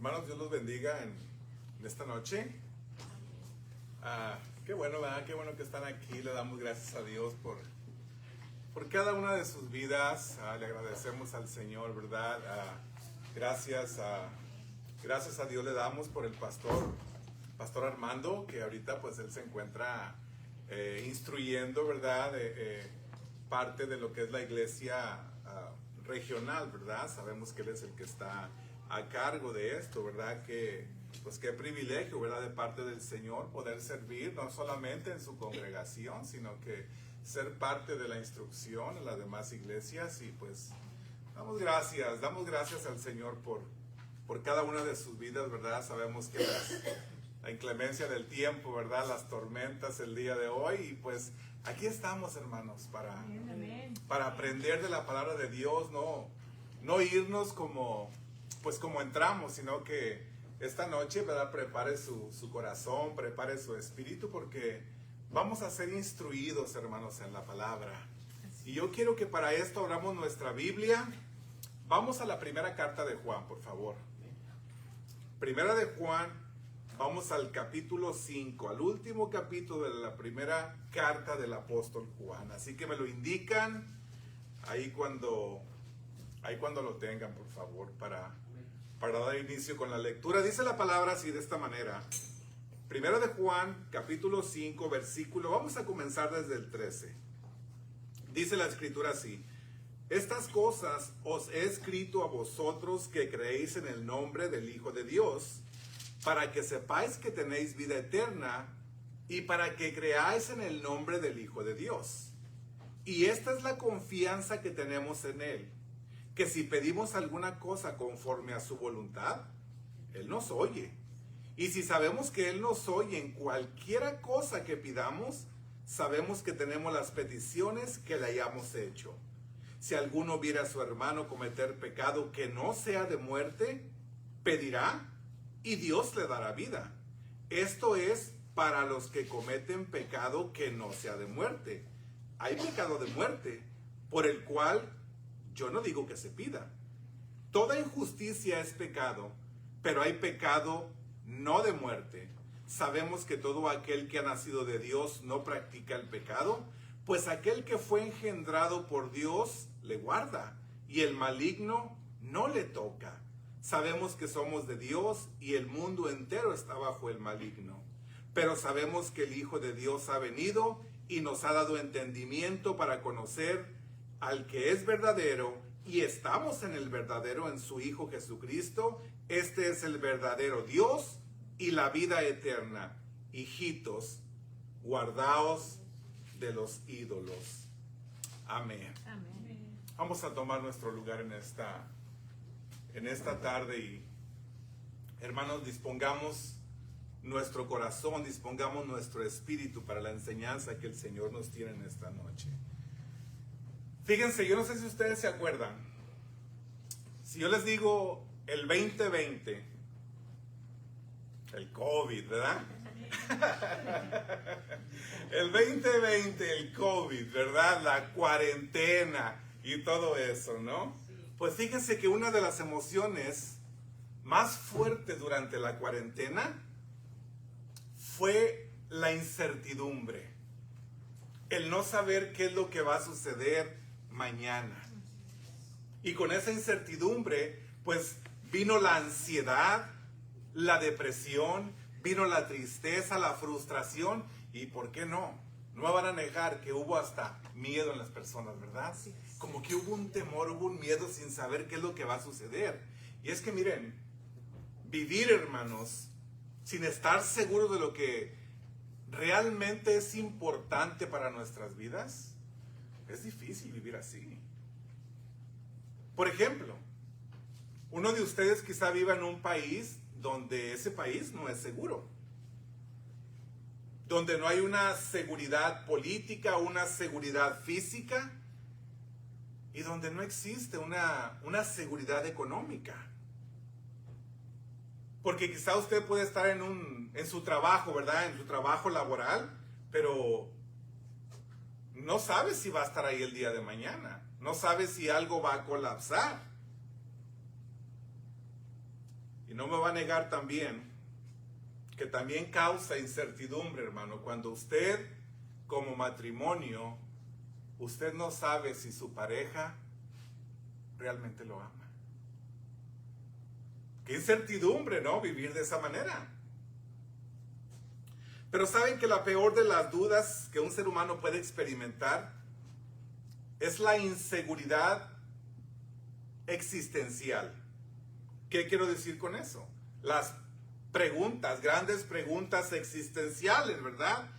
Hermanos, Dios los bendiga en esta noche. Qué bueno, ¿verdad? Qué bueno que están aquí. Le damos gracias a Dios por cada una de sus vidas. Le agradecemos al Señor, ¿verdad? Gracias a Dios le damos por el pastor Armando, que ahorita pues él se encuentra instruyendo, ¿verdad? Parte de lo que es la iglesia regional, ¿verdad? Sabemos que él es el que está a cargo de esto, ¿verdad? Pues qué privilegio, ¿verdad? De parte del Señor poder servir no solamente en su congregación, sino que ser parte de la instrucción en las demás iglesias. Y pues damos gracias al Señor por cada una de sus vidas, ¿verdad? Sabemos que la inclemencia del tiempo, ¿verdad? Las tormentas el día de hoy, y pues aquí estamos, hermanos, para aprender de la palabra de Dios, no irnos como entramos, sino que esta noche, ¿verdad? Prepare su corazón, prepare su espíritu, porque vamos a ser instruidos, hermanos, en la palabra. Y yo quiero que para esto abramos nuestra Biblia. Vamos a la primera carta de Juan, por favor. Primera de Juan, vamos al capítulo 5, al último capítulo de la primera carta del apóstol Juan. Así que me lo indican ahí cuando lo tengan, por favor, para dar inicio con la lectura. Dice la palabra así, de esta manera. Primera de Juan, capítulo 5, versículo, vamos a comenzar desde el 13. Dice la escritura así: estas cosas os he escrito a vosotros que creéis en el nombre del Hijo de Dios, para que sepáis que tenéis vida eterna, y para que creáis en el nombre del Hijo de Dios. Y esta es la confianza que tenemos en Él, que si pedimos alguna cosa conforme a su voluntad, Él nos oye. Y si sabemos que Él nos oye en cualquiera cosa que pidamos, sabemos que tenemos las peticiones que le hayamos hecho. Si alguno viera a su hermano cometer pecado que no sea de muerte, pedirá y Dios le dará vida. Esto es para los que cometen pecado que no sea de muerte. Hay pecado de muerte, por el cual yo no digo que se pida. Toda injusticia es pecado, pero hay pecado no de muerte. Sabemos que todo aquel que ha nacido de Dios no practica el pecado, pues aquel que fue engendrado por Dios le guarda, y el maligno no le toca. Sabemos que somos de Dios y el mundo entero está bajo el maligno. Pero sabemos que el Hijo de Dios ha venido y nos ha dado entendimiento para conocer al que es verdadero, y estamos en el verdadero, en su Hijo Jesucristo. Este es el verdadero Dios y la vida eterna. Hijitos, guardaos de los ídolos. Amén. Amén. Vamos a tomar nuestro lugar en esta tarde, y hermanos, dispongamos nuestro corazón, dispongamos nuestro espíritu para la enseñanza que el Señor nos tiene en esta noche. Fíjense, yo no sé si ustedes se acuerdan, si yo les digo el 2020, el COVID, ¿verdad? El 2020, el COVID, ¿verdad? La cuarentena y todo eso, ¿no? Pues fíjense que una de las emociones más fuertes durante la cuarentena fue la incertidumbre. El no saber qué es lo que va a suceder mañana. Y con esa incertidumbre, pues vino la ansiedad, la depresión, vino la tristeza, la frustración, y ¿por qué no? No van a negar que hubo hasta miedo en las personas, ¿verdad? Como que hubo un temor, hubo un miedo sin saber qué es lo que va a suceder. Y es que miren, vivir, hermanos, sin estar seguro de lo que realmente es importante para nuestras vidas, es difícil vivir así. Por ejemplo, uno de ustedes quizá viva en un país donde ese país no es seguro, donde no hay una seguridad política, una seguridad física, y donde no existe una seguridad económica. Porque quizá usted puede estar en su trabajo, ¿verdad? En su trabajo laboral, pero no sabe si va a estar ahí el día de mañana. No sabe si algo va a colapsar. Y no me va a negar también que también causa incertidumbre, hermano, cuando usted como matrimonio, usted no sabe si su pareja realmente lo ama. Qué incertidumbre, ¿no? Vivir de esa manera. Pero ¿saben que la peor de las dudas que un ser humano puede experimentar es la inseguridad existencial? ¿Qué quiero decir con eso? Las preguntas, grandes preguntas existenciales, ¿verdad?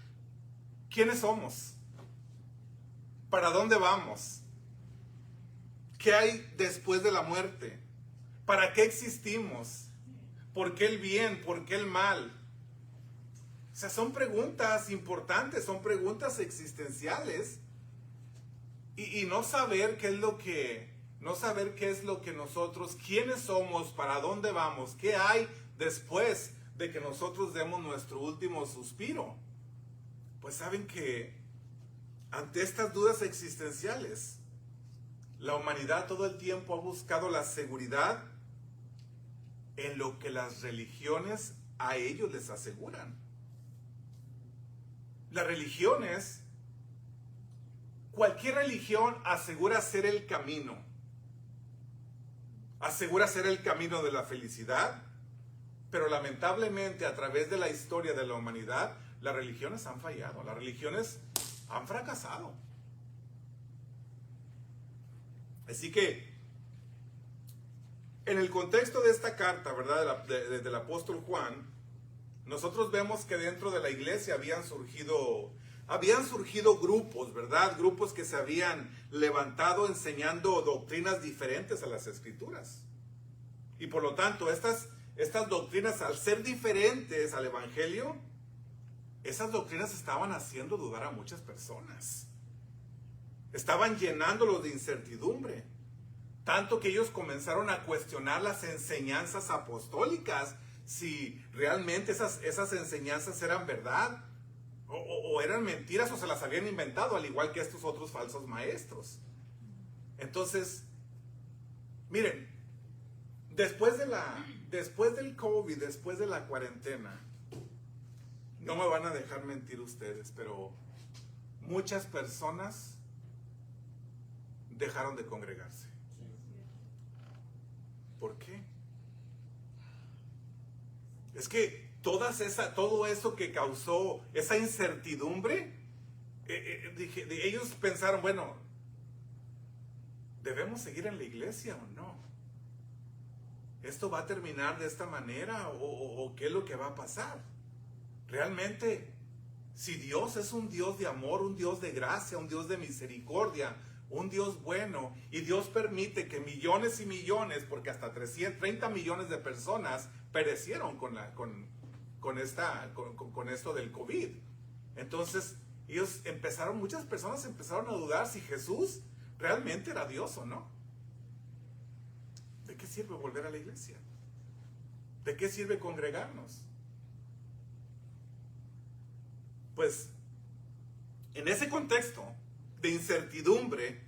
¿Quiénes somos? ¿Para dónde vamos? ¿Qué hay después de la muerte? ¿Para qué existimos? ¿Por qué el bien? ¿Por qué el mal? O sea, son preguntas importantes, son preguntas existenciales. Y no saber qué es lo que, no saber qué es lo que nosotros, quiénes somos, para dónde vamos, qué hay después de que nosotros demos nuestro último suspiro. Pues saben que ante estas dudas existenciales, la humanidad todo el tiempo ha buscado la seguridad en lo que las religiones a ellos les aseguran. Las religiones, cualquier religión asegura ser el camino. Asegura ser el camino de la felicidad, pero lamentablemente a través de la historia de la humanidad, las religiones han fallado, las religiones han fracasado. Así que, en el contexto de esta carta, ¿verdad? Del apóstol Juan, nosotros vemos que dentro de la iglesia habían surgido grupos, ¿verdad? Grupos que se habían levantado enseñando doctrinas diferentes a las escrituras. Y por lo tanto, estas doctrinas, al ser diferentes al evangelio, esas doctrinas estaban haciendo dudar a muchas personas. Estaban llenándolos de incertidumbre. Tanto que ellos comenzaron a cuestionar las enseñanzas apostólicas, si realmente esas enseñanzas eran verdad, o eran mentiras, o se las habían inventado, al igual que estos otros falsos maestros. Entonces, miren, después del COVID, después de la cuarentena, no me van a dejar mentir ustedes, pero muchas personas dejaron de congregarse. ¿Por qué? Es que todo eso que causó esa incertidumbre, ellos pensaron, bueno, ¿debemos seguir en la iglesia o no? ¿Esto va a terminar de esta manera o qué es lo que va a pasar? Realmente, si Dios es un Dios de amor, un Dios de gracia, un Dios de misericordia, un Dios bueno, y Dios permite que millones y millones, porque hasta 30 millones de personas perecieron con esto del COVID. Entonces, muchas personas empezaron a dudar si Jesús realmente era Dios o no. ¿De qué sirve volver a la iglesia? ¿De qué sirve congregarnos? Pues, en ese contexto de incertidumbre,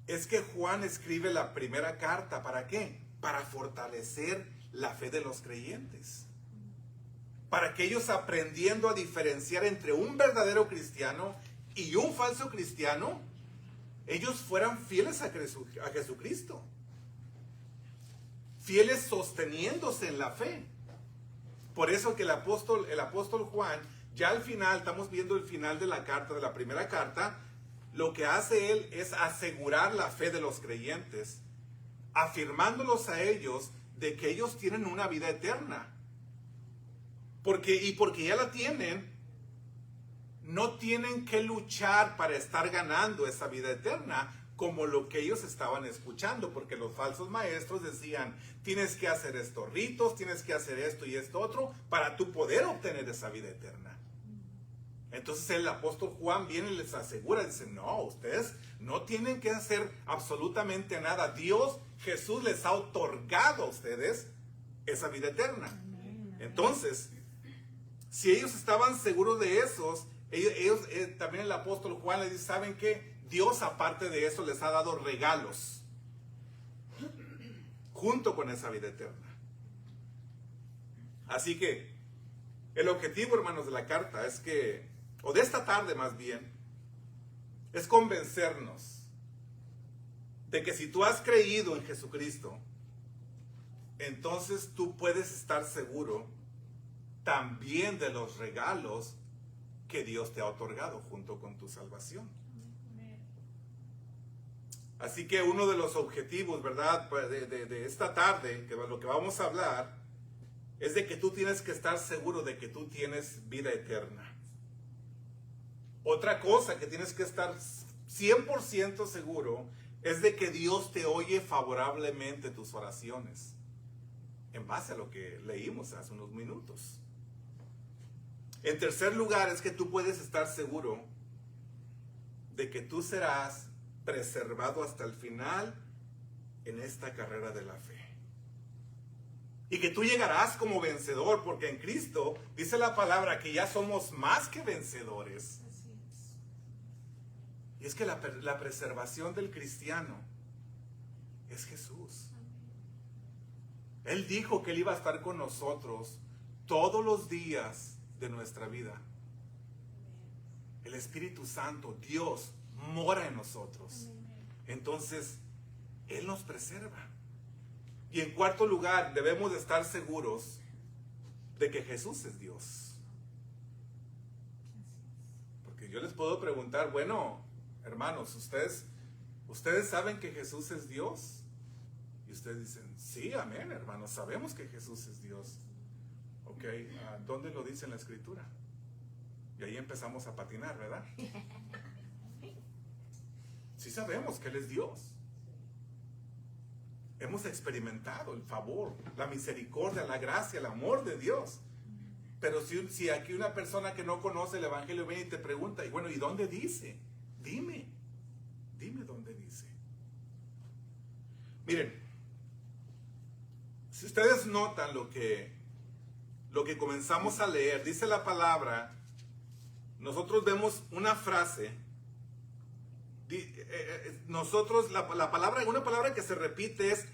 es que Juan escribe la primera carta. ¿Para qué? Para fortalecer la fe de los creyentes. Para que ellos, aprendiendo a diferenciar entre un verdadero cristiano y un falso cristiano, ellos fueran fieles a Jesucristo. Fieles sosteniéndose en la fe. Por eso que el apóstol Juan, ya al final, estamos viendo el final de la carta, de la primera carta, lo que hace él es asegurar la fe de los creyentes, afirmándolos a ellos de que ellos tienen una vida eterna. Porque ya la tienen, no tienen que luchar para estar ganando esa vida eterna, como lo que ellos estaban escuchando, porque los falsos maestros decían, tienes que hacer estos ritos, tienes que hacer esto y esto otro, para tú poder obtener esa vida eterna. Entonces el apóstol Juan viene y les asegura, dice, no, ustedes no tienen que hacer absolutamente nada. Dios, Jesús les ha otorgado a ustedes esa vida eterna. Entonces, si ellos estaban seguros de esos, ellos también el apóstol Juan les dice, ¿saben qué? Dios, aparte de eso, les ha dado regalos junto con esa vida eterna. Así que el objetivo, hermanos, de la carta es que, o de esta tarde más bien, es convencernos de que si tú has creído en Jesucristo, entonces tú puedes estar seguro también de los regalos que Dios te ha otorgado junto con tu salvación. Así que uno de los objetivos, ¿verdad?, de esta tarde, que lo que vamos a hablar, es de que tú tienes que estar seguro de que tú tienes vida eterna. Otra cosa que tienes que estar 100% seguro es de que Dios te oye favorablemente tus oraciones, en base a lo que leímos hace unos minutos. En tercer lugar, es que tú puedes estar seguro de que tú serás preservado hasta el final en esta carrera de la fe. Y que tú llegarás como vencedor, porque en Cristo dice la palabra que ya somos más que vencedores. Así es. Y es que la preservación del cristiano es Jesús. Él dijo que Él iba a estar con nosotros todos los días de nuestra vida. El Espíritu Santo, Dios, mora en nosotros. Entonces, Él nos preserva. Y en cuarto lugar, debemos de estar seguros de que Jesús es Dios. Porque yo les puedo preguntar, bueno, hermanos, ¿ustedes saben que Jesús es Dios? Y ustedes dicen, sí, amén, hermanos, sabemos que Jesús es Dios. Ok, ¿dónde lo dice en la Escritura? Y ahí empezamos a patinar, ¿verdad? Sí sabemos que Él es Dios. Hemos experimentado el favor, la misericordia, la gracia, el amor de Dios. Pero si aquí una persona que no conoce el Evangelio viene y te pregunta, y bueno, ¿y dónde dice? Dime dónde dice. Miren, si ustedes notan lo que comenzamos a leer, dice la palabra, nosotros vemos una frase, una palabra que se repite es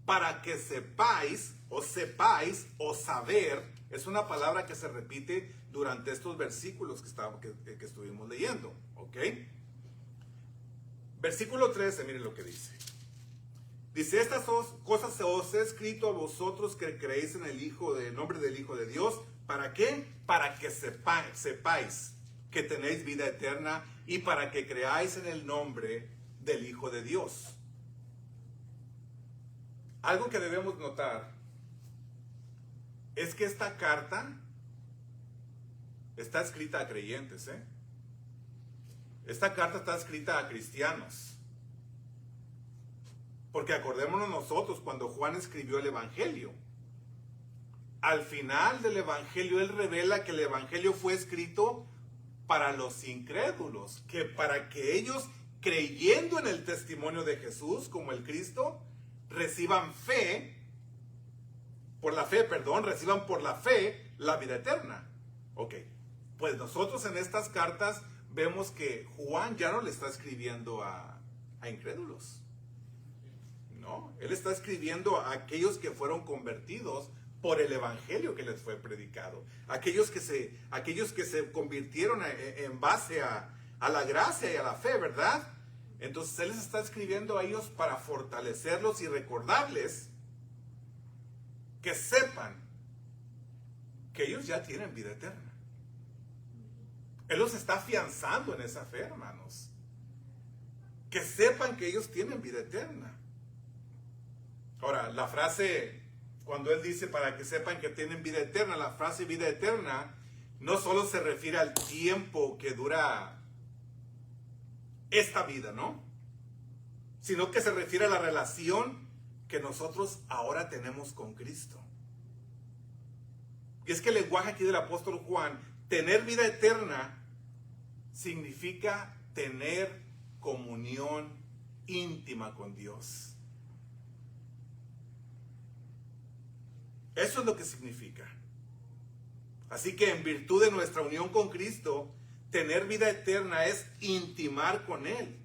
para que sepáis o saber, es una palabra que se repite durante estos versículos que estuvimos leyendo, ¿ok? Versículo 13, miren lo que dice. Dice, estas cosas os he escrito a vosotros que creéis en el nombre del Hijo de Dios. ¿Para qué? Para que sepáis que tenéis vida eterna y para que creáis en el nombre del Hijo de Dios. Algo que debemos notar es que esta carta está escrita a creyentes, ¿eh? Esta carta está escrita a cristianos. Porque acordémonos nosotros cuando Juan escribió el Evangelio. Al final del Evangelio, él revela que el Evangelio fue escrito para los incrédulos, que para que ellos, creyendo en el testimonio de Jesús como el Cristo, reciban por la fe la vida eterna. Ok, pues nosotros en estas cartas vemos que Juan ya no le está escribiendo a incrédulos. No, él está escribiendo a aquellos que fueron convertidos por el Evangelio que les fue predicado. Aquellos que se convirtieron en base a la gracia y a la fe, ¿verdad? Entonces Él les está escribiendo a ellos para fortalecerlos y recordarles que sepan que ellos ya tienen vida eterna. Él los está afianzando en esa fe, hermanos. Que sepan que ellos tienen vida eterna. Ahora, la frase, cuando Él dice para que sepan que tienen vida eterna, la frase vida eterna no solo se refiere al tiempo que dura esta vida, ¿no? Sino que se refiere a la relación que nosotros ahora tenemos con Cristo. Y es que el lenguaje aquí del apóstol Juan, tener vida eterna, significa tener comunión íntima con Dios. Eso es lo que significa. Así que en virtud de nuestra unión con Cristo, tener vida eterna es intimar con Él.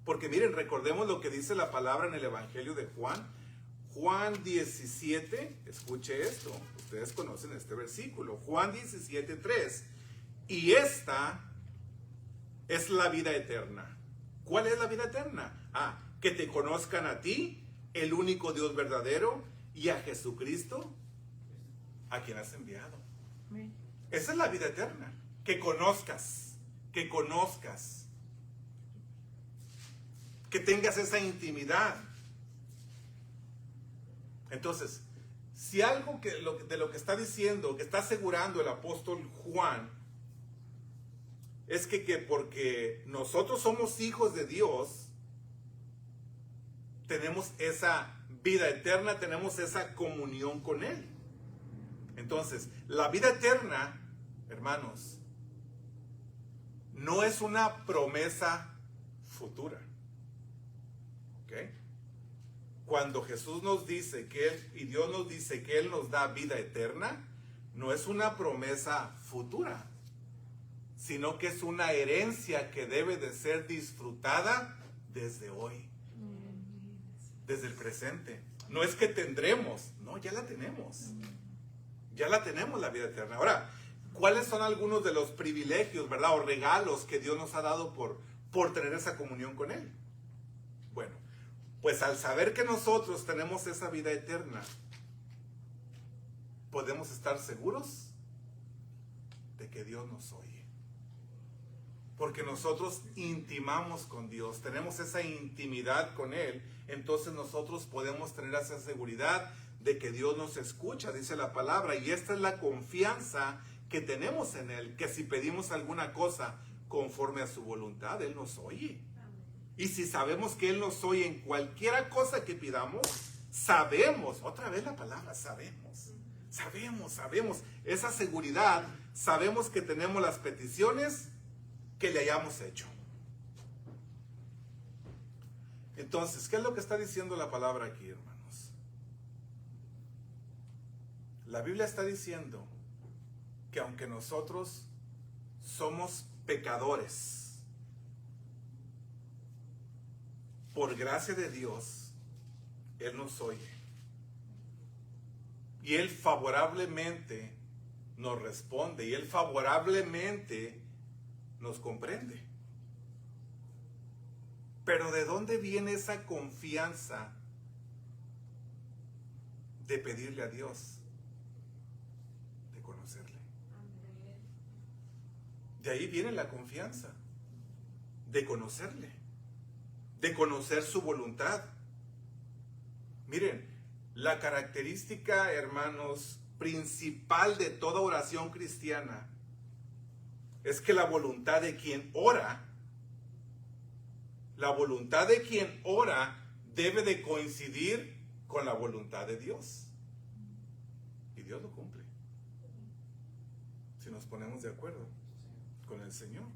Porque miren, recordemos lo que dice la palabra en el Evangelio de Juan. Juan 17, escuche esto, ustedes conocen este versículo, Juan 17, 3. Y esta es la vida eterna. ¿Cuál es la vida eterna? Que te conozcan a ti, el único Dios verdadero, y a Jesucristo, a quien has enviado. Esa es la vida eterna. Que conozcas, que tengas esa intimidad. Entonces, si algo de lo que está diciendo, que está asegurando el apóstol Juan, es que porque nosotros somos hijos de Dios, tenemos esa vida eterna, tenemos esa comunión con Él. Entonces, la vida eterna, hermanos, no es una promesa futura. ¿Ok? Cuando Jesús nos dice y Dios nos dice que Él nos da vida eterna, no es una promesa futura, sino que es una herencia que debe de ser disfrutada desde hoy, desde el presente. No es que tendremos, no, ya la tenemos. Ya la tenemos, la vida eterna. Ahora, ¿cuáles son algunos de los privilegios, verdad, o regalos que Dios nos ha dado por tener esa comunión con Él? Bueno, pues al saber que nosotros tenemos esa vida eterna, podemos estar seguros de que Dios nos oye. Porque nosotros intimamos con Dios, tenemos esa intimidad con Él, entonces nosotros podemos tener esa seguridad de que Dios nos escucha, dice la palabra, y esta es la confianza que tenemos en Él, que si pedimos alguna cosa conforme a su voluntad, Él nos oye. Y si sabemos que Él nos oye en cualquiera cosa que pidamos, sabemos, otra vez la palabra, sabemos, esa seguridad, sabemos que tenemos las peticiones que le hayamos hecho. Entonces, ¿qué es lo que está diciendo la palabra aquí, hermanos? La Biblia está diciendo que aunque nosotros somos pecadores, por gracia de Dios, Él nos oye. Y Él favorablemente nos responde, y Él favorablemente nos comprende. Pero ¿de dónde viene esa confianza de pedirle a Dios? De conocerle. De ahí viene la confianza, de conocerle, de conocer su voluntad. Miren, la característica, hermanos, principal de toda oración cristiana es que la voluntad de quien ora, debe de coincidir con la voluntad de Dios. Y Dios lo cumple, si nos ponemos de acuerdo con el Señor.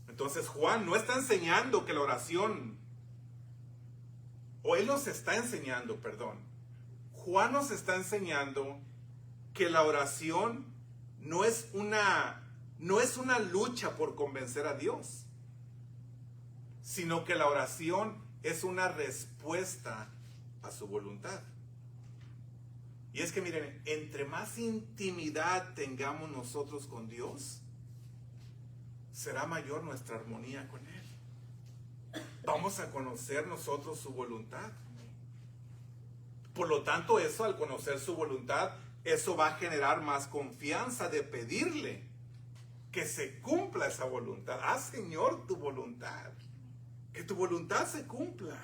Entonces Juan no está enseñando que la oración, o él nos está enseñando, Juan nos está enseñando que la oración no es una lucha por convencer a Dios, sino que la oración es una respuesta a su voluntad. Y es que miren, entre más intimidad tengamos nosotros con Dios, será mayor nuestra armonía con Él. Vamos a conocer nosotros su voluntad. Por lo tanto, eso, al conocer su voluntad, eso va a generar más confianza de pedirle que se cumpla esa voluntad. Señor, tu voluntad. Que tu voluntad se cumpla.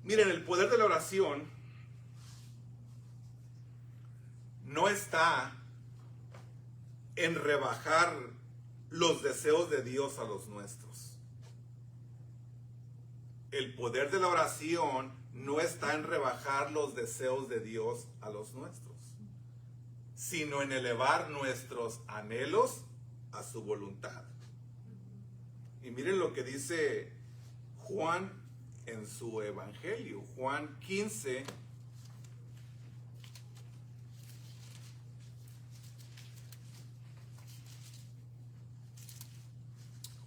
Miren, el poder de la oración no está en rebajar los deseos de Dios a los nuestros. El poder de la oración no está en rebajar los deseos de Dios a los nuestros, sino en elevar nuestros anhelos a su voluntad. Y miren lo que dice Juan en su evangelio, Juan 15,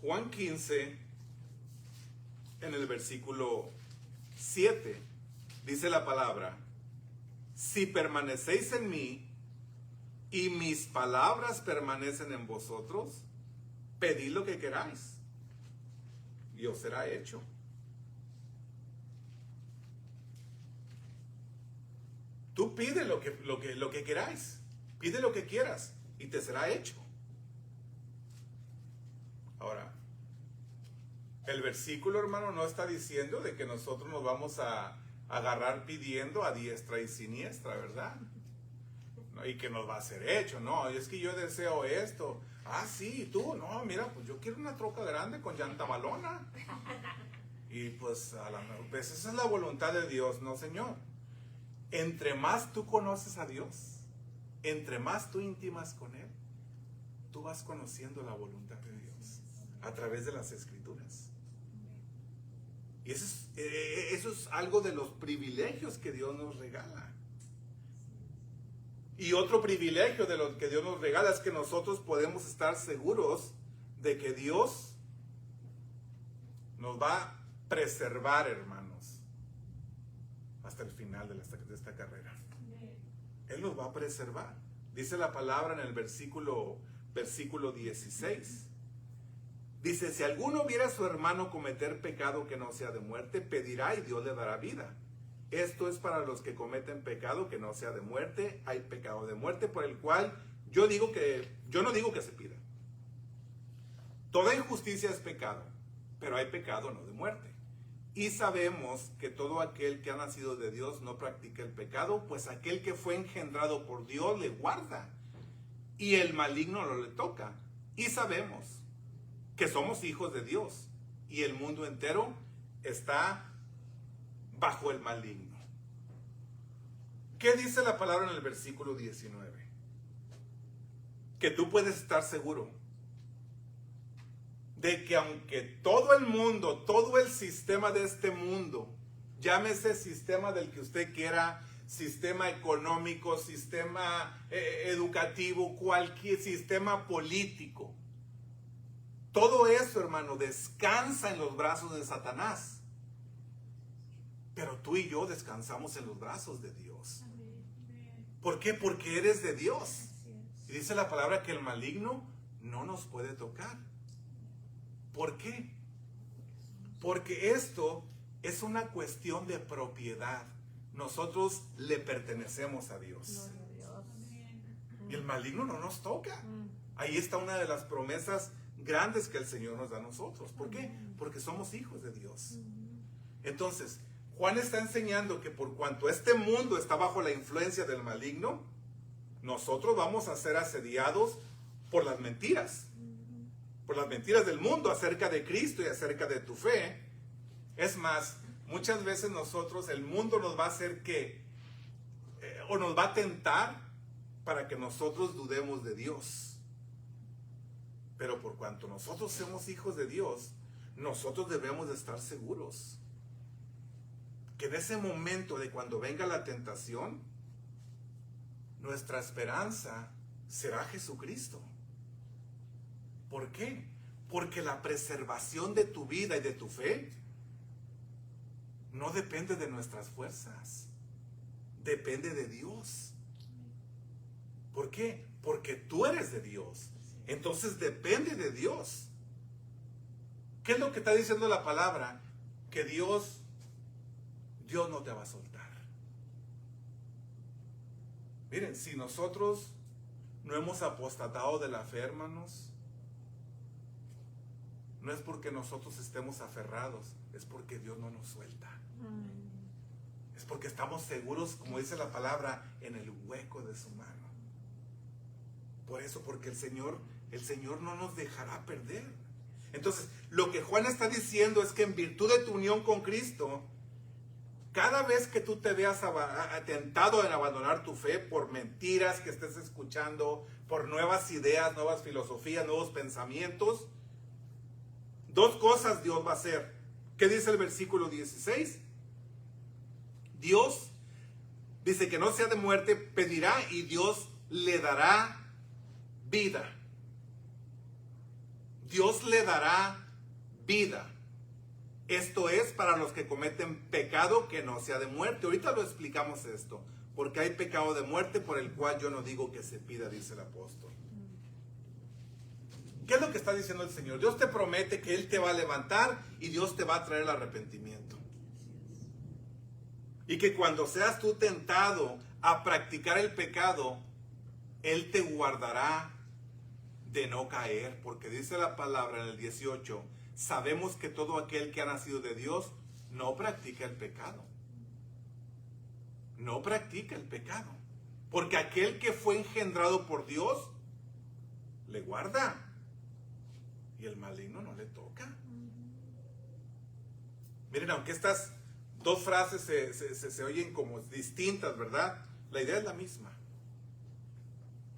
Juan 15, en el versículo 7, dice la palabra: si permanecéis en mí y mis palabras permanecen en vosotros, pedid lo que queráis y os será hecho. Tú pide lo que queráis, pide lo que quieras y te será hecho. Ahora, el versículo, hermano, no está diciendo de que nosotros nos vamos a agarrar pidiendo a diestra y siniestra, ¿verdad? No, y que nos va a ser hecho. No, es que yo deseo esto. Ah, sí, tú, no, mira, pues yo quiero una troca grande con llanta malona. Y pues a la vez esa es la voluntad de Dios, no, Señor. Entre más tú conoces a Dios, entre más tú intimas con Él, tú vas conociendo la voluntad de Dios a través de las Escrituras. Y eso es algo de los privilegios que Dios nos regala. Y otro privilegio de lo que Dios nos regala es que nosotros podemos estar seguros de que Dios nos va a preservar, hermanos, hasta el final de esta carrera. Él nos va a preservar. Dice la palabra en el versículo 16. Dice: si alguno viera a su hermano cometer pecado que no sea de muerte, pedirá y Dios le dará vida. Esto es para los que cometen pecado que no sea de muerte. Hay pecado de muerte por el cual yo no digo que se pida. Toda injusticia es pecado, pero hay pecado no de muerte. Y sabemos que todo aquel que ha nacido de Dios no practica el pecado, pues aquel que fue engendrado por Dios le guarda, y el maligno no le toca. Y sabemos que somos hijos de Dios, y el mundo entero está bajo el maligno. ¿Qué dice la palabra en el versículo 19? Que tú puedes estar seguro de que aunque todo el mundo, todo el sistema de este mundo, llámese sistema del que usted quiera, sistema económico, sistema educativo, cualquier sistema político, todo eso, hermano, descansa en los brazos de Satanás. Pero tú y yo descansamos en los brazos de Dios. ¿Por qué? Porque eres de Dios. Y dice la palabra que el maligno no nos puede tocar. ¿Por qué? Porque esto es una cuestión de propiedad. Nosotros le pertenecemos a Dios. Y el maligno no nos toca. Ahí está una de las promesas grandes que el Señor nos da a nosotros. ¿Por qué? Porque somos hijos de Dios. Entonces, Juan está enseñando que por cuanto este mundo está bajo la influencia del maligno, nosotros vamos a ser asediados por las mentiras del mundo acerca de Cristo y acerca de tu fe. Es más, muchas veces el mundo nos va a hacer o nos va a tentar para que nosotros dudemos de Dios. Pero por cuanto nosotros somos hijos de Dios, nosotros debemos de estar seguros que en ese momento de cuando venga la tentación, nuestra esperanza será Jesucristo. ¿Por qué? Porque la preservación de tu vida y de tu fe no depende de nuestras fuerzas, depende de Dios. ¿Por qué? Porque tú eres de Dios, entonces depende de Dios. ¿Qué es lo que está diciendo la palabra? Que Dios no te va a soltar. Miren, si nosotros no hemos apostatado de la fe, hermanos, no es porque nosotros estemos aferrados, es porque Dios no nos suelta. Es porque estamos seguros, como dice la palabra, en el hueco de su mano. Por eso, porque el Señor no nos dejará perder. Entonces, lo que Juan está diciendo es que en virtud de tu unión con Cristo, cada vez que tú te veas tentado en abandonar tu fe por mentiras que estés escuchando, por nuevas ideas, nuevas filosofías, nuevos pensamientos, dos cosas Dios va a hacer. ¿Qué dice el versículo 16? Dios dice que no sea de muerte, pedirá y Dios le dará vida. Dios le dará vida. Esto es para los que cometen pecado que no sea de muerte. Ahorita lo explicamos esto. Porque hay pecado de muerte por el cual yo no digo que se pida, dice el apóstol. ¿Qué es lo que está diciendo el Señor? Dios te promete que Él te va a levantar y Dios te va a traer el arrepentimiento. Y que cuando seas tú tentado a practicar el pecado, Él te guardará de no caer. Porque dice la palabra en el 18, sabemos que todo aquel que ha nacido de Dios no practica el pecado. No practica el pecado. Porque aquel que fue engendrado por Dios, le guarda. Y el maligno no le toca. Miren, aunque estas dos frases se oyen como distintas, ¿verdad? La idea es la misma.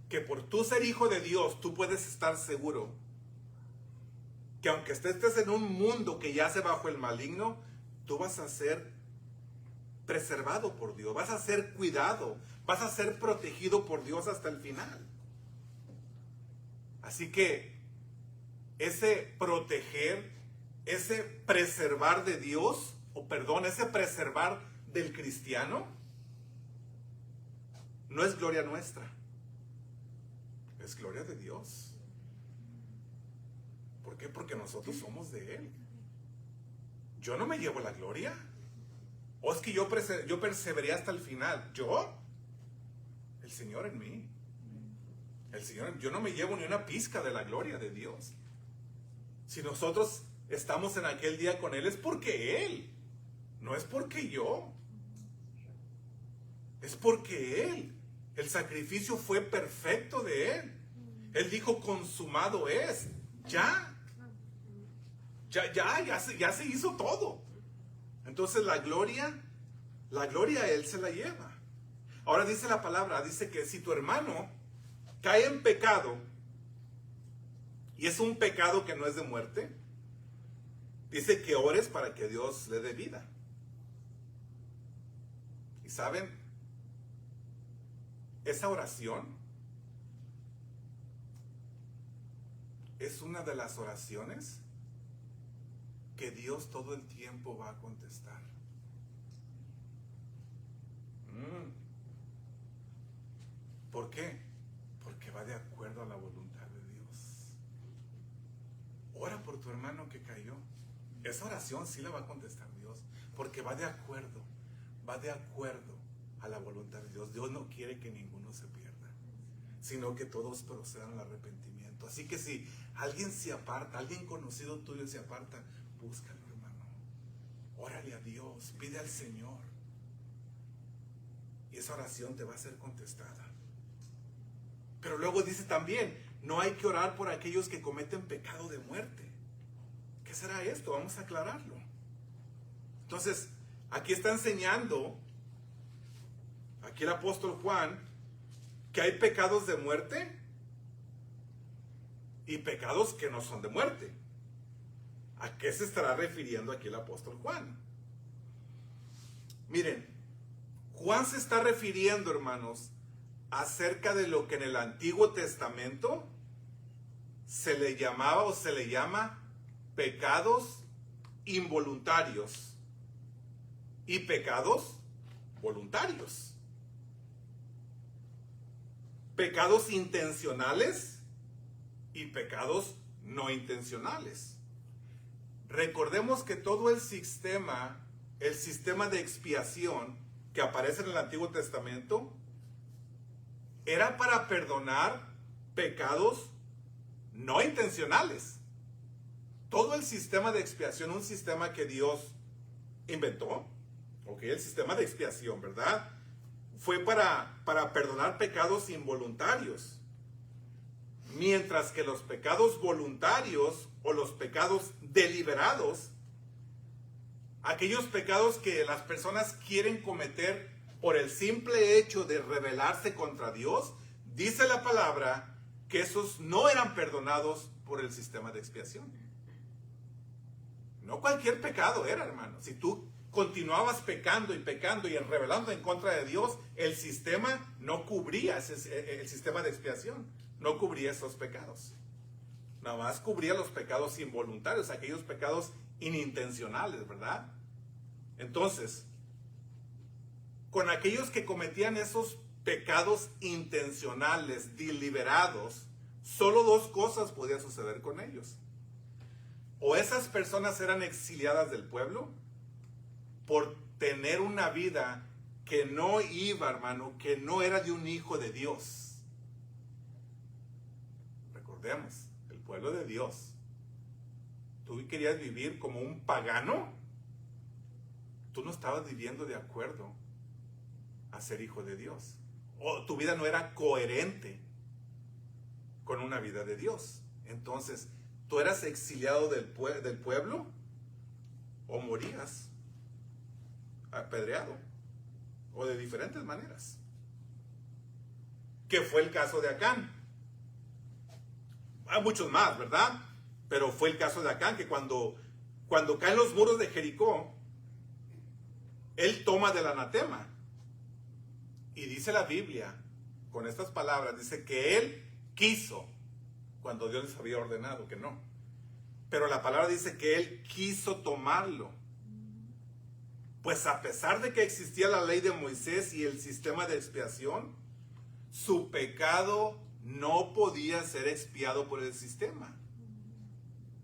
Que por tú ser hijo de Dios, tú puedes estar seguro que aunque estés en un mundo que yace bajo el maligno, tú vas a ser preservado por Dios, vas a ser cuidado, vas a ser protegido por Dios hasta el final. Así que ese proteger, ese preservar de Dios, ese preservar del cristiano, no es gloria nuestra, es gloria de Dios. ¿Por qué? Porque nosotros somos de Él. Yo no me llevo la gloria. ¿O es que yo perseveré hasta el final? ¿Yo? El Señor en mí. El Señor, yo no me llevo ni una pizca de la gloria de Dios. Si nosotros estamos en aquel día con Él, es porque Él. No es porque yo. Es porque Él. El sacrificio fue perfecto de Él. Él dijo, consumado es. Ya se hizo todo. Entonces la gloria Él se la lleva. Ahora dice la palabra, dice que si tu hermano cae en pecado, y es un pecado que no es de muerte, dice que ores para que Dios le dé vida. Y saben, esa oración es una de las oraciones que Dios todo el tiempo va a contestar. ¿Por qué? Porque va de acuerdo a la voluntad de Dios. Ora por tu hermano que cayó. Esa oración sí la va a contestar Dios, porque va de acuerdo a la voluntad de Dios. Dios no quiere que ninguno se pierda, sino que todos procedan al arrepentimiento. Así que si alguien se aparta, alguien conocido tuyo se aparta, búscalo, hermano. Órale a Dios, pide al Señor. Y esa oración te va a ser contestada. Pero luego dice también, no hay que orar por aquellos que cometen pecado de muerte. ¿Qué será esto? Vamos a aclararlo. Entonces, aquí está enseñando, aquí el apóstol Juan, que hay pecados de muerte y pecados que no son de muerte. ¿A qué se estará refiriendo aquí el apóstol Juan? Miren, Juan se está refiriendo, hermanos, acerca de lo que en el Antiguo Testamento se le llamaba o se le llama pecados involuntarios y pecados voluntarios. Pecados intencionales y pecados no intencionales. Recordemos que todo el sistema de expiación que aparece en el Antiguo Testamento era para perdonar pecados no intencionales. Todo el sistema de expiación, un sistema que Dios inventó, el sistema de expiación, ¿verdad? Fue para perdonar pecados involuntarios. Mientras que los pecados voluntarios o los pecados deliberados, aquellos pecados que las personas quieren cometer por el simple hecho de rebelarse contra Dios, dice la palabra que esos no eran perdonados por el sistema de expiación. No cualquier pecado era, hermano. Si tú continuabas pecando y rebelando en contra de Dios, el sistema no cubría el sistema de expiación, no cubría esos pecados. Nada más cubría los pecados involuntarios, aquellos pecados inintencionales, ¿verdad? Entonces, con aquellos que cometían esos pecados intencionales, deliberados, solo dos cosas podían suceder con ellos. O esas personas eran exiliadas del pueblo por tener una vida que no iba, hermano, que no era de un hijo de Dios. Recordemos, el pueblo de Dios. ¿Tú querías vivir como un pagano? Tú no estabas viviendo de acuerdo a ser hijo de Dios. O tu vida no era coherente con una vida de Dios. Entonces, tú eras exiliado del pueblo o morías apedreado o de diferentes maneras. Que fue el caso de Acán. Hay muchos más, ¿verdad? Pero fue el caso de Acán, que cuando caen los muros de Jericó, él toma del anatema. Y dice la Biblia, con estas palabras, dice que él quiso, cuando Dios les había ordenado que no. Pero la palabra dice que él quiso tomarlo. Pues a pesar de que existía la ley de Moisés y el sistema de expiación, su pecado no podía ser expiado por el sistema,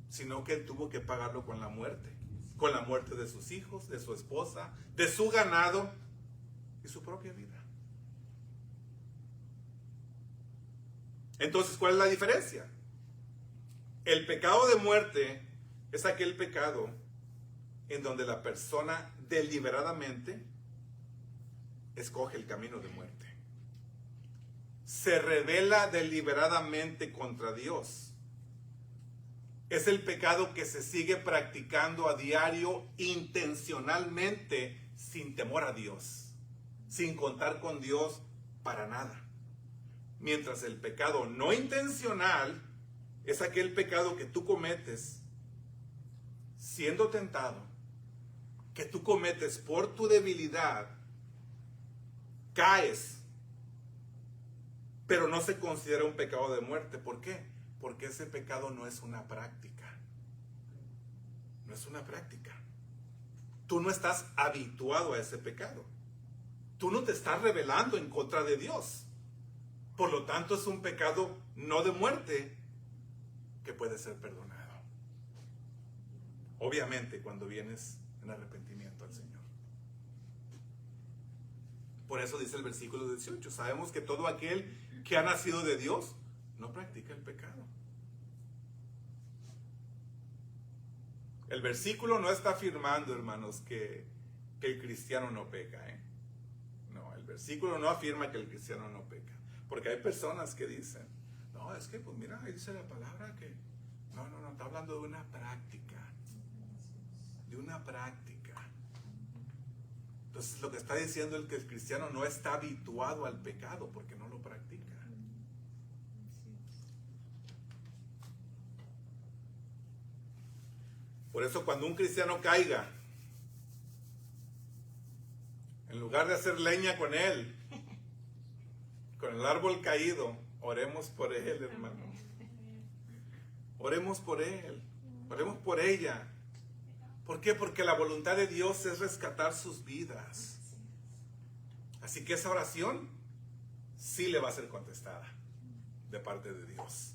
sino que él tuvo que pagarlo con la muerte de sus hijos, de su esposa, de su ganado y su propia vida. Entonces, ¿cuál es la diferencia? El pecado de muerte es aquel pecado en donde la persona deliberadamente escoge el camino de muerte. Se rebela deliberadamente contra Dios. Es el pecado que se sigue practicando a diario intencionalmente sin temor a Dios, sin contar con Dios para nada. Mientras el pecado no intencional es aquel pecado que tú cometes siendo tentado, que tú cometes por tu debilidad, caes, pero no se considera un pecado de muerte. ¿Por qué? Porque ese pecado no es una práctica. No es una práctica. Tú no estás habituado a ese pecado. Tú no te estás rebelando en contra de Dios. Por lo tanto, es un pecado no de muerte que puede ser perdonado. Obviamente, cuando vienes en arrepentimiento al Señor. Por eso dice el versículo 18. Sabemos que todo aquel que ha nacido de Dios no practica el pecado. El versículo no está afirmando, hermanos, que el cristiano no peca, No, el versículo no afirma que el cristiano no peca. Porque hay personas que dicen, no, es que pues mira, ahí dice la palabra que... No, está hablando de una práctica. De una práctica. Entonces lo que está diciendo es que el cristiano no está habituado al pecado porque no lo practica. Por eso cuando un cristiano caiga, en lugar de hacer leña con él, con el árbol caído, oremos por él, hermano. Oremos por él, oremos por ella. ¿Por qué? Porque la voluntad de Dios es rescatar sus vidas. Así que esa oración sí le va a ser contestada de parte de Dios.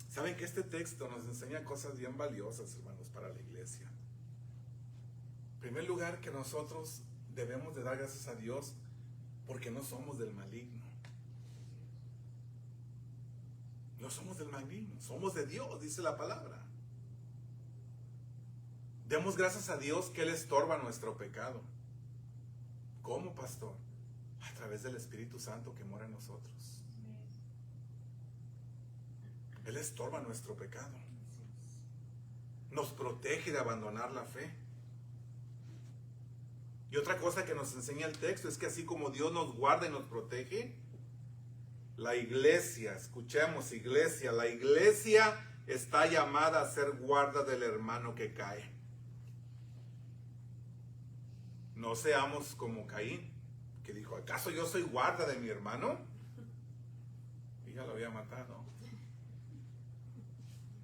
Saben que este texto nos enseña cosas bien valiosas, hermanos, para la iglesia. En primer lugar, que nosotros debemos de dar gracias a Dios porque no somos del maligno. No somos del maligno, somos de Dios, dice la palabra. Demos gracias a Dios que Él estorba nuestro pecado. ¿Cómo, pastor? A través del Espíritu Santo que mora en nosotros. Él estorba nuestro pecado. Nos protege de abandonar la fe. Y otra cosa que nos enseña el texto es que así como Dios nos guarda y nos protege, la iglesia, escuchemos iglesia, la iglesia está llamada a ser guarda del hermano que cae. No seamos como Caín, que dijo, ¿acaso yo soy guarda de mi hermano? Y ya lo había matado.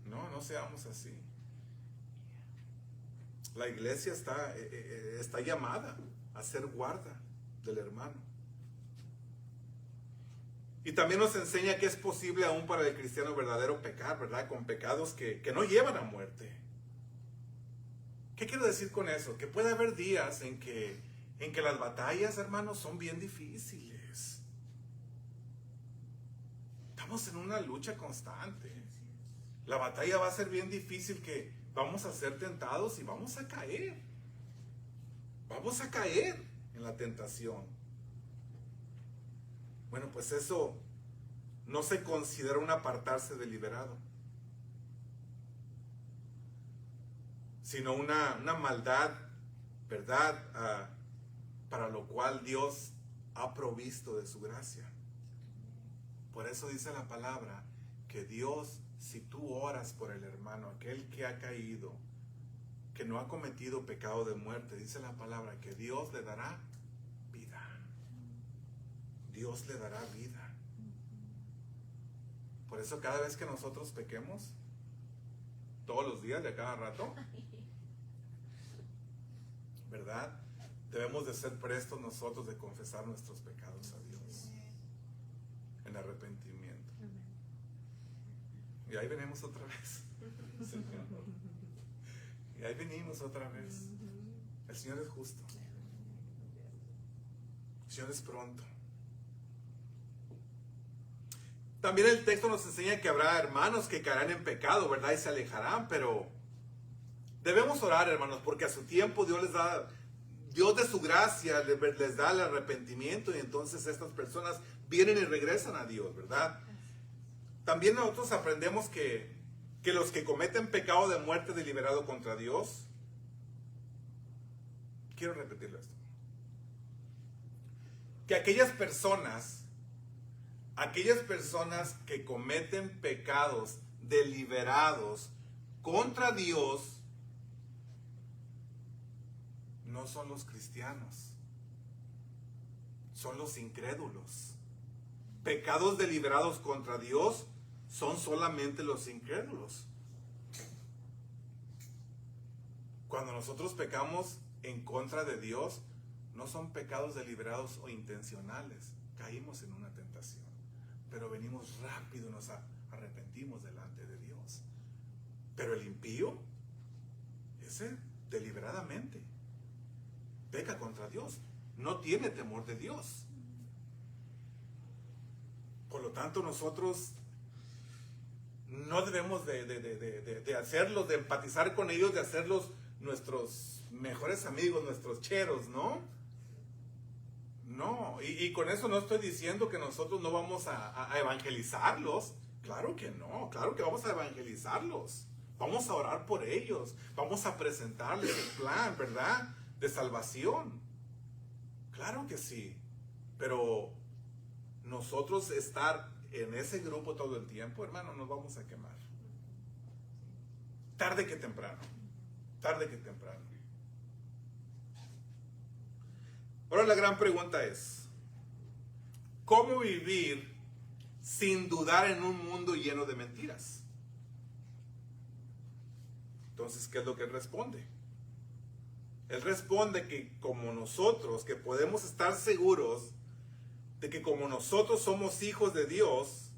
No, no seamos así. La iglesia está llamada a ser guarda del hermano. Y también nos enseña que es posible aún para el cristiano verdadero pecar, ¿verdad? Con pecados que no llevan a muerte. ¿Qué quiero decir con eso? Que puede haber días en que las batallas, hermanos, son bien difíciles. Estamos en una lucha constante. La batalla va a ser bien difícil, que vamos a ser tentados y vamos a caer. Vamos a caer en la tentación. Bueno, pues eso no se considera un apartarse deliberado, sino una maldad, ¿verdad? Para lo cual Dios ha provisto de su gracia. Por eso dice la palabra que Dios, si tú oras por el hermano, aquel que ha caído, que no ha cometido pecado de muerte, dice la palabra que Dios le dará vida. Dios le dará vida. Por eso cada vez que nosotros pequemos, todos los días, de cada rato, ¿verdad? Debemos de ser prestos nosotros de confesar nuestros pecados a Dios en arrepentimiento. Y ahí venimos otra vez. Y ahí venimos otra vez. El Señor es justo. El Señor es pronto. También el texto nos enseña que habrá hermanos que caerán en pecado, ¿verdad? Y se alejarán, pero debemos orar, hermanos, porque a su tiempo Dios de su gracia les da el arrepentimiento, y entonces estas personas vienen y regresan a Dios, ¿verdad? También nosotros aprendemos que los que cometen pecado de muerte deliberado contra Dios, quiero repetirlo esto, que aquellas personas que cometen pecados deliberados contra Dios no son los cristianos, son los incrédulos. Pecados deliberados contra Dios son solamente los incrédulos. Cuando nosotros pecamos en contra de Dios, no son pecados deliberados o intencionales. Caímos en una tentación, pero venimos rápido y nos arrepentimos delante de Dios. Pero el impío, ese deliberadamente peca contra Dios, no tiene temor de Dios. Por lo tanto, nosotros no debemos de hacerlos, de empatizar con ellos, de hacerlos nuestros mejores amigos, nuestros cheros, ¿no? No, y con eso no estoy diciendo que nosotros no vamos a evangelizarlos. Claro que no, claro que vamos a evangelizarlos. Vamos a orar por ellos, vamos a presentarles el plan, ¿verdad?, de salvación. Claro que sí, pero nosotros estar en ese grupo todo el tiempo, hermano, nos vamos a quemar. Tarde que temprano. Tarde que temprano. Ahora la gran pregunta es, ¿cómo vivir sin dudar en un mundo lleno de mentiras? Entonces, ¿qué es lo que él responde? Él responde que como nosotros, que podemos estar seguros de que como nosotros somos hijos de Dios,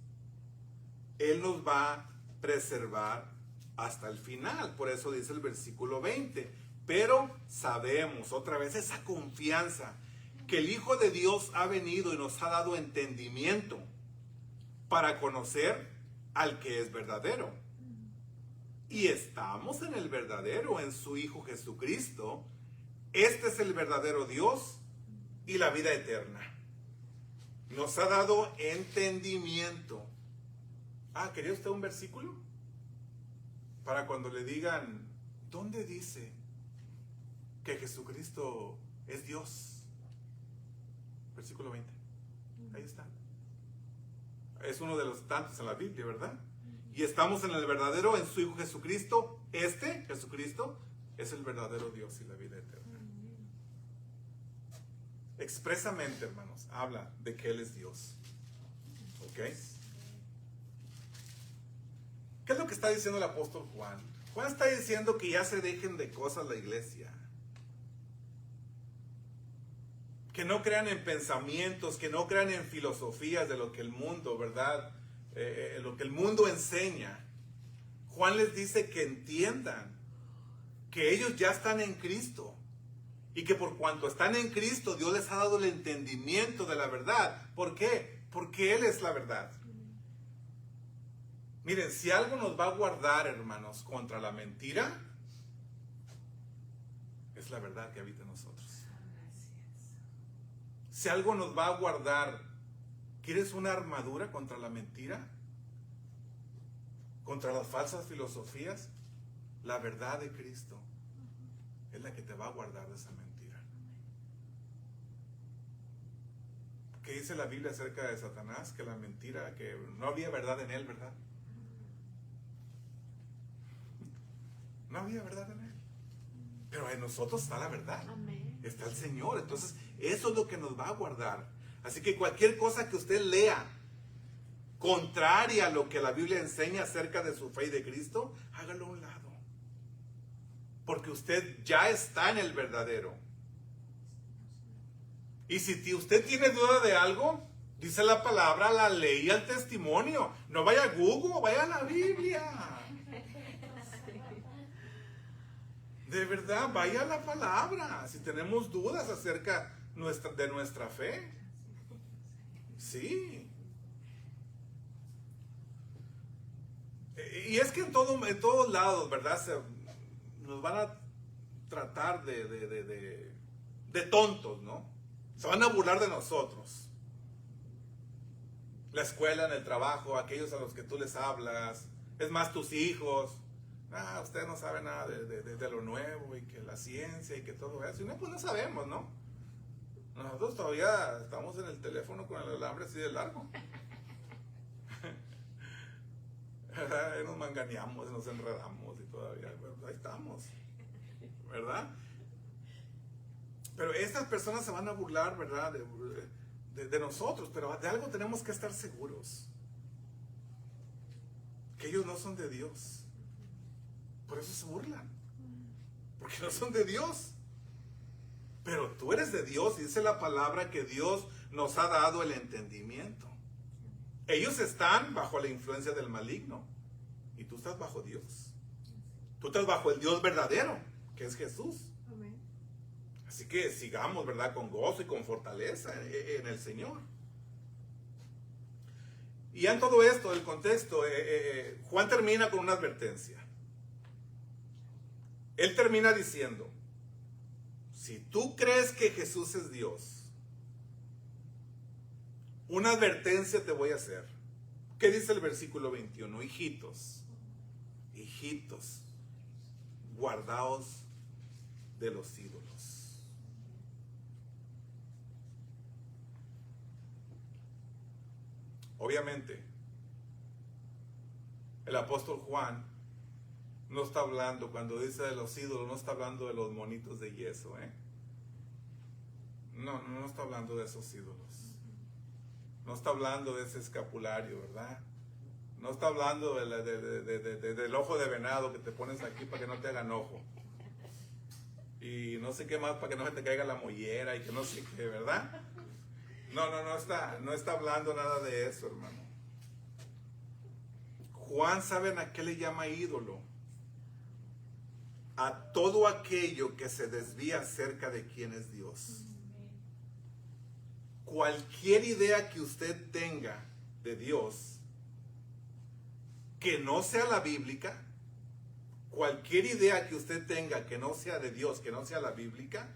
Él nos va a preservar hasta el final. Por eso dice el versículo 20. Pero sabemos, otra vez, esa confianza, que el Hijo de Dios ha venido y nos ha dado entendimiento para conocer al que es verdadero. Y estamos en el verdadero, en su Hijo Jesucristo. Este es el verdadero Dios y la vida eterna. Nos ha dado entendimiento. ¿Quería usted un versículo? Para cuando le digan, ¿dónde dice que Jesucristo es Dios? Versículo 20. Ahí está. Es uno de los tantos en la Biblia, ¿verdad? Y estamos en el verdadero, en su Hijo Jesucristo. Jesucristo, es el verdadero Dios y la vida eterna. Expresamente, hermanos, habla de que Él es Dios. ¿Ok? ¿Qué es lo que está diciendo el apóstol Juan? Juan está diciendo que ya se dejen de cosas la iglesia. Que no crean en pensamientos, que no crean en filosofías de lo que el mundo, ¿verdad? Lo que el mundo enseña. Juan les dice que entiendan que ellos ya están en Cristo y que por cuanto están en Cristo, Dios les ha dado el entendimiento de la verdad. ¿Por qué? Porque Él es la verdad. Miren, si algo nos va a guardar, hermanos, contra la mentira, es la verdad que habita en nosotros. Si algo nos va a guardar, ¿quieres una armadura contra la mentira? ¿Contra las falsas filosofías? La verdad de Cristo es la que te va a guardar de esa mentira. ¿Qué dice la Biblia acerca de Satanás? Que la mentira, que no había verdad en él, ¿verdad? No había verdad en él. Pero en nosotros está la verdad. Amén. Está el Señor. Entonces, eso es lo que nos va a guardar. Así que cualquier cosa que usted lea contraria a lo que la Biblia enseña acerca de su fe y de Cristo, hágalo a un lado. Porque usted ya está en el verdadero. Y si usted tiene duda de algo, dice la palabra, la ley y el testimonio. No vaya a Google, vaya a la Biblia. De verdad, vaya a la palabra. Si tenemos dudas acerca de nuestra fe. Sí. Y es que en todos lados, ¿verdad? Nos van a tratar de tontos, ¿no? Se van a burlar de nosotros. La escuela, en el trabajo, aquellos a los que tú les hablas, es más, tus hijos. Usted no sabe nada de lo nuevo y que la ciencia y que todo eso. Y no, pues no sabemos, ¿no? Nosotros todavía estamos en el teléfono con el alambre así de largo. Nos manganeamos, nos enredamos y todavía, bueno, ahí estamos, ¿verdad? Pero estas personas se van a burlar, ¿verdad? De nosotros, pero de algo tenemos que estar seguros. Que ellos no son de Dios. Por eso se burlan. Porque no son de Dios. Pero tú eres de Dios y dice la palabra que Dios nos ha dado el entendimiento. Ellos están bajo la influencia del maligno y tú estás bajo Dios. Tú estás bajo el Dios verdadero, que es Jesús. Amén. Así que sigamos, ¿verdad? Con gozo y con fortaleza en el Señor. Y en todo esto, el contexto, Juan termina con una advertencia. Él termina diciendo, si tú crees que Jesús es Dios, una advertencia te voy a hacer. ¿Qué dice el versículo 21? Hijitos, guardaos de los ídolos. Obviamente, el apóstol Juan no está hablando, cuando dice de los ídolos, no está hablando de los monitos de yeso, No está hablando de esos ídolos. No está hablando de ese escapulario, ¿verdad? No está hablando del ojo de venado que te pones aquí para que no te hagan ojo. Y no sé qué más para que no se te caiga la mollera y que no sé qué, ¿verdad? No está hablando nada de eso, hermano. Juan, ¿saben a qué le llama ídolo? A todo aquello que se desvía acerca de quién es Dios. Cualquier idea que usted tenga de Dios que no sea la bíblica, cualquier idea que usted tenga que no sea de Dios, que no sea la bíblica,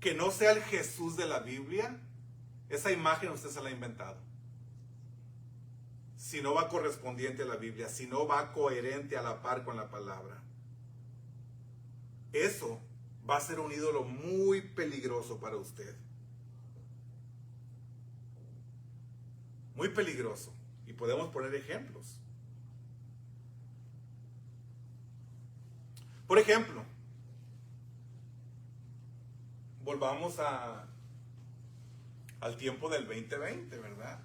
que no sea el Jesús de la Biblia, esa imagen usted se la ha inventado. Si no va correspondiente a la Biblia, si no va coherente a la par con la palabra. Eso va a ser un ídolo muy peligroso para usted. Muy peligroso. Y podemos poner ejemplos. Por ejemplo, volvamos al tiempo del 2020, ¿verdad?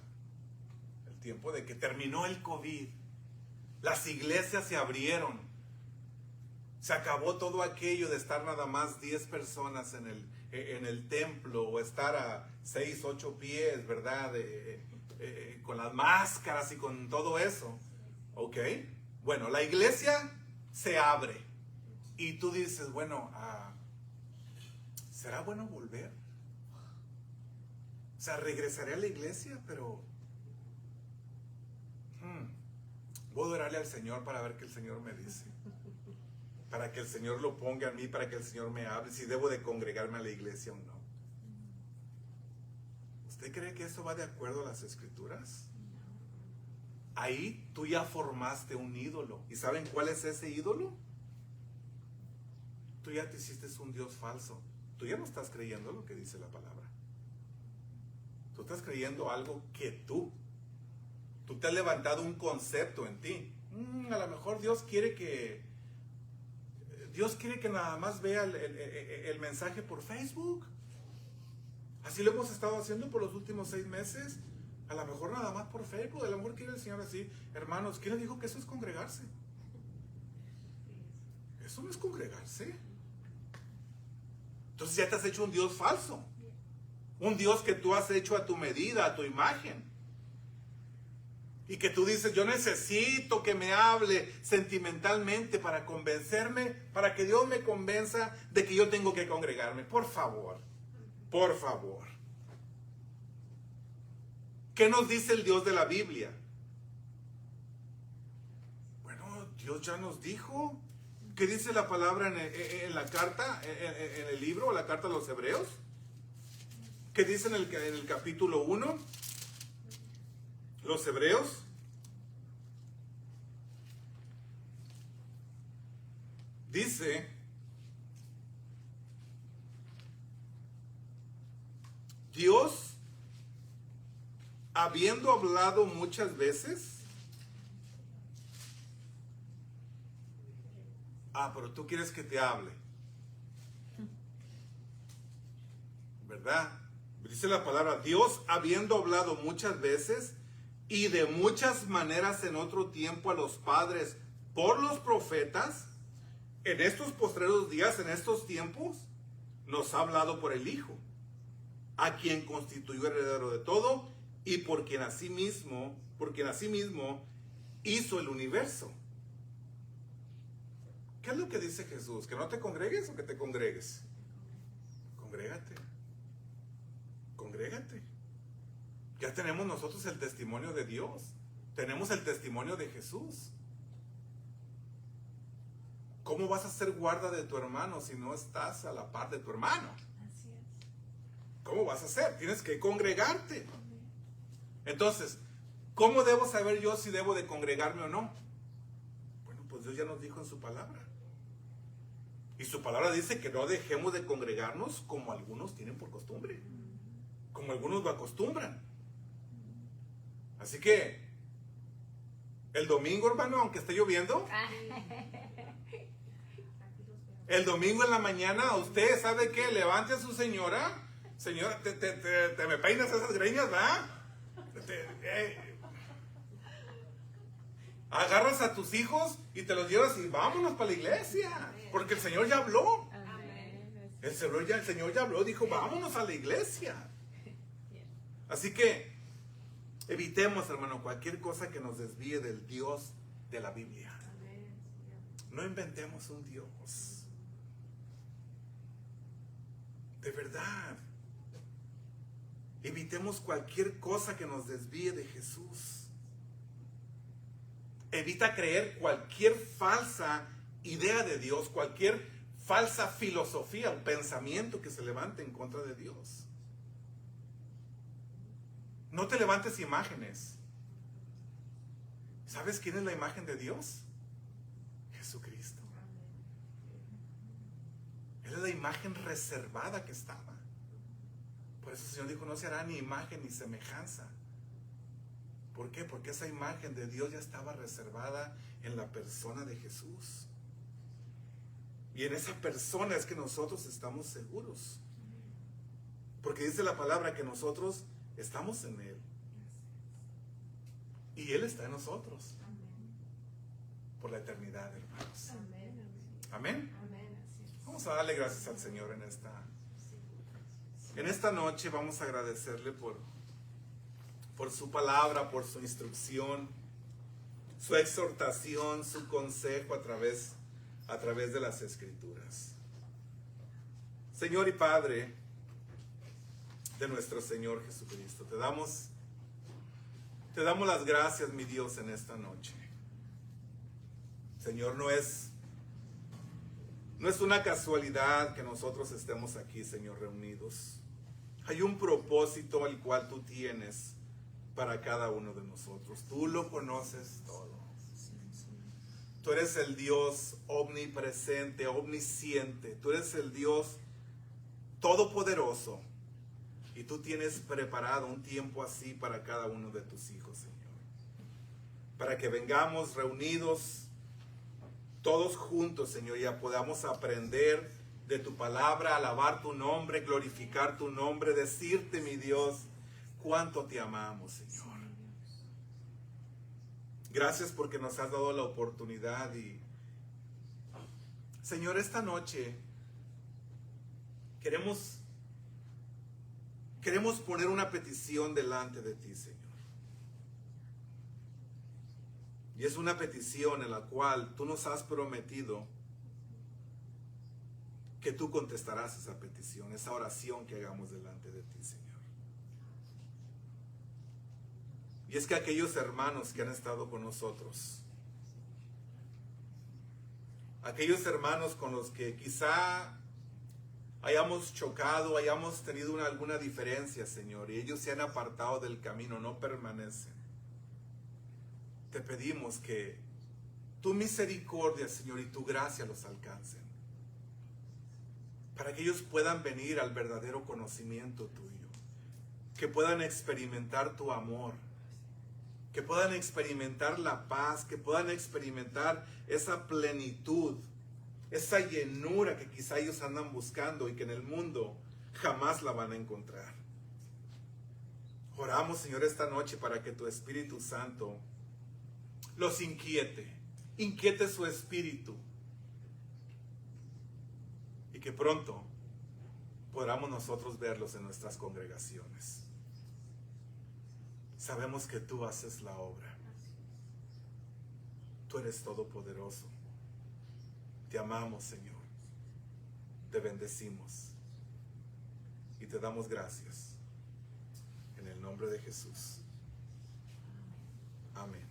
El tiempo de que terminó el COVID. Las iglesias se abrieron. Se acabó todo aquello de estar nada más 10 personas en el templo, o estar a 6, 8 pies, ¿verdad? Con las máscaras y con todo eso. ¿Ok? Bueno, la iglesia se abre. Y tú dices, bueno, ¿será bueno volver? O sea, regresaré a la iglesia, pero voy a orarle al Señor para ver qué el Señor me dice. Para que el Señor lo ponga en mí, para que el Señor me hable, si debo de congregarme a la iglesia o no. ¿Usted cree que eso va de acuerdo a las Escrituras? Ahí tú ya formaste un ídolo. ¿Y saben cuál es ese ídolo? Tú ya te hiciste un Dios falso. Tú ya no estás creyendo lo que dice la palabra. Tú estás creyendo algo que tú te has levantado un concepto en ti. A lo mejor Dios quiere que nada más vea el mensaje por Facebook. Así lo hemos estado haciendo por los últimos 6 meses. A lo mejor nada más por Facebook. A lo mejor quiere el Señor así. Hermanos, ¿quién le dijo que eso es congregarse? Eso no es congregarse. Entonces ya te has hecho un Dios falso. Un Dios que tú has hecho a tu medida, a tu imagen. Y que tú dices, yo necesito que me hable sentimentalmente para convencerme, para que Dios me convenza de que yo tengo que congregarme. Por favor, por favor. ¿Qué nos dice el Dios de la Biblia? Bueno, Dios ya nos dijo. ¿Qué dice la palabra en la carta, en el libro, la carta a los Hebreos? ¿Qué dice en el capítulo 1? Los Hebreos. Dice, Dios, habiendo hablado muchas veces, pero tú quieres que te hable, ¿verdad? Dice la palabra, Dios habiendo hablado muchas veces y de muchas maneras en otro tiempo a los padres por los profetas, en estos postreros días, en estos tiempos, nos ha hablado por el Hijo, a quien constituyó heredero de todo y por quien asimismo hizo el universo. ¿Qué es lo que dice Jesús? ¿Que no te congregues o que te congregues? Congrégate. Congrégate. Ya tenemos nosotros el testimonio de Dios. Tenemos el testimonio de Jesús. ¿Cómo vas a ser guarda de tu hermano si no estás a la par de tu hermano? Así es. ¿Cómo vas a hacer? Tienes que congregarte. Entonces, ¿cómo debo saber yo si debo de congregarme o no? Bueno, pues Dios ya nos dijo en su palabra. Y su palabra dice que no dejemos de congregarnos como algunos tienen por costumbre. Como algunos lo acostumbran. Así que, el domingo, hermano, aunque esté lloviendo, el domingo en la mañana, usted sabe que levante a su señora. Señora, te me peinas esas greñas, ¿verdad? Agarras a tus hijos y te los llevas y vámonos para la iglesia. Porque el Señor ya habló. El Señor ya habló, dijo, vámonos a la iglesia. Así que evitemos, hermano, cualquier cosa que nos desvíe del Dios de la Biblia. No inventemos un Dios. De verdad. Evitemos cualquier cosa que nos desvíe de Jesús. Evita creer cualquier falsa idea de Dios, cualquier falsa filosofía o pensamiento que se levante en contra de Dios. No te levantes imágenes. ¿Sabes quién es la imagen de Dios? Jesucristo. Él es la imagen reservada que estaba. Por eso el Señor dijo, no se hará ni imagen ni semejanza. ¿Por qué? Porque esa imagen de Dios ya estaba reservada en la persona de Jesús. Y en esa persona es que nosotros estamos seguros. Porque dice la palabra que nosotros estamos en Él. Y Él está en nosotros. por la eternidad, hermanos. Amén. Amén. Amén. Así es. Vamos a darle gracias al Señor en esta noche. Vamos a agradecerle por su palabra, por su instrucción, su exhortación, su consejo a través de las Escrituras. Señor y Padre de nuestro Señor Jesucristo, te damos las gracias, mi Dios, en esta noche. Señor, no es una casualidad que nosotros estemos aquí, Señor, reunidos. Hay un propósito al cual tú tienes para cada uno de nosotros. Tú lo conoces todo. Tú eres el Dios omnipresente, omnisciente. Tú eres el Dios todopoderoso. Y tú tienes preparado un tiempo así para cada uno de tus hijos, Señor. Para que vengamos reunidos todos juntos, Señor, ya podamos aprender de tu palabra, alabar tu nombre, glorificar tu nombre, decirte, mi Dios, cuánto te amamos, Señor. Gracias porque nos has dado la oportunidad y, Señor, esta noche queremos poner una petición delante de ti, Señor. Y es una petición en la cual tú nos has prometido que tú contestarás esa petición, esa oración que hagamos delante de ti, Señor. Y es que aquellos hermanos que han estado con nosotros, aquellos hermanos con los que quizá hayamos chocado, hayamos tenido alguna diferencia, Señor, y ellos se han apartado del camino, no permanecen. Te pedimos que tu misericordia, Señor, y tu gracia los alcancen, para que ellos puedan venir al verdadero conocimiento tuyo, que puedan experimentar tu amor, que puedan experimentar la paz, que puedan experimentar esa plenitud, esa llenura que quizá ellos andan buscando y que en el mundo jamás la van a encontrar. Oramos, Señor, esta noche para que tu Espíritu Santo los inquiete su espíritu, y que pronto podamos nosotros verlos en nuestras congregaciones. Sabemos que tú haces la obra. Tú eres todopoderoso. Te amamos, Señor. Te bendecimos y te damos gracias. En el nombre de Jesús. Amén.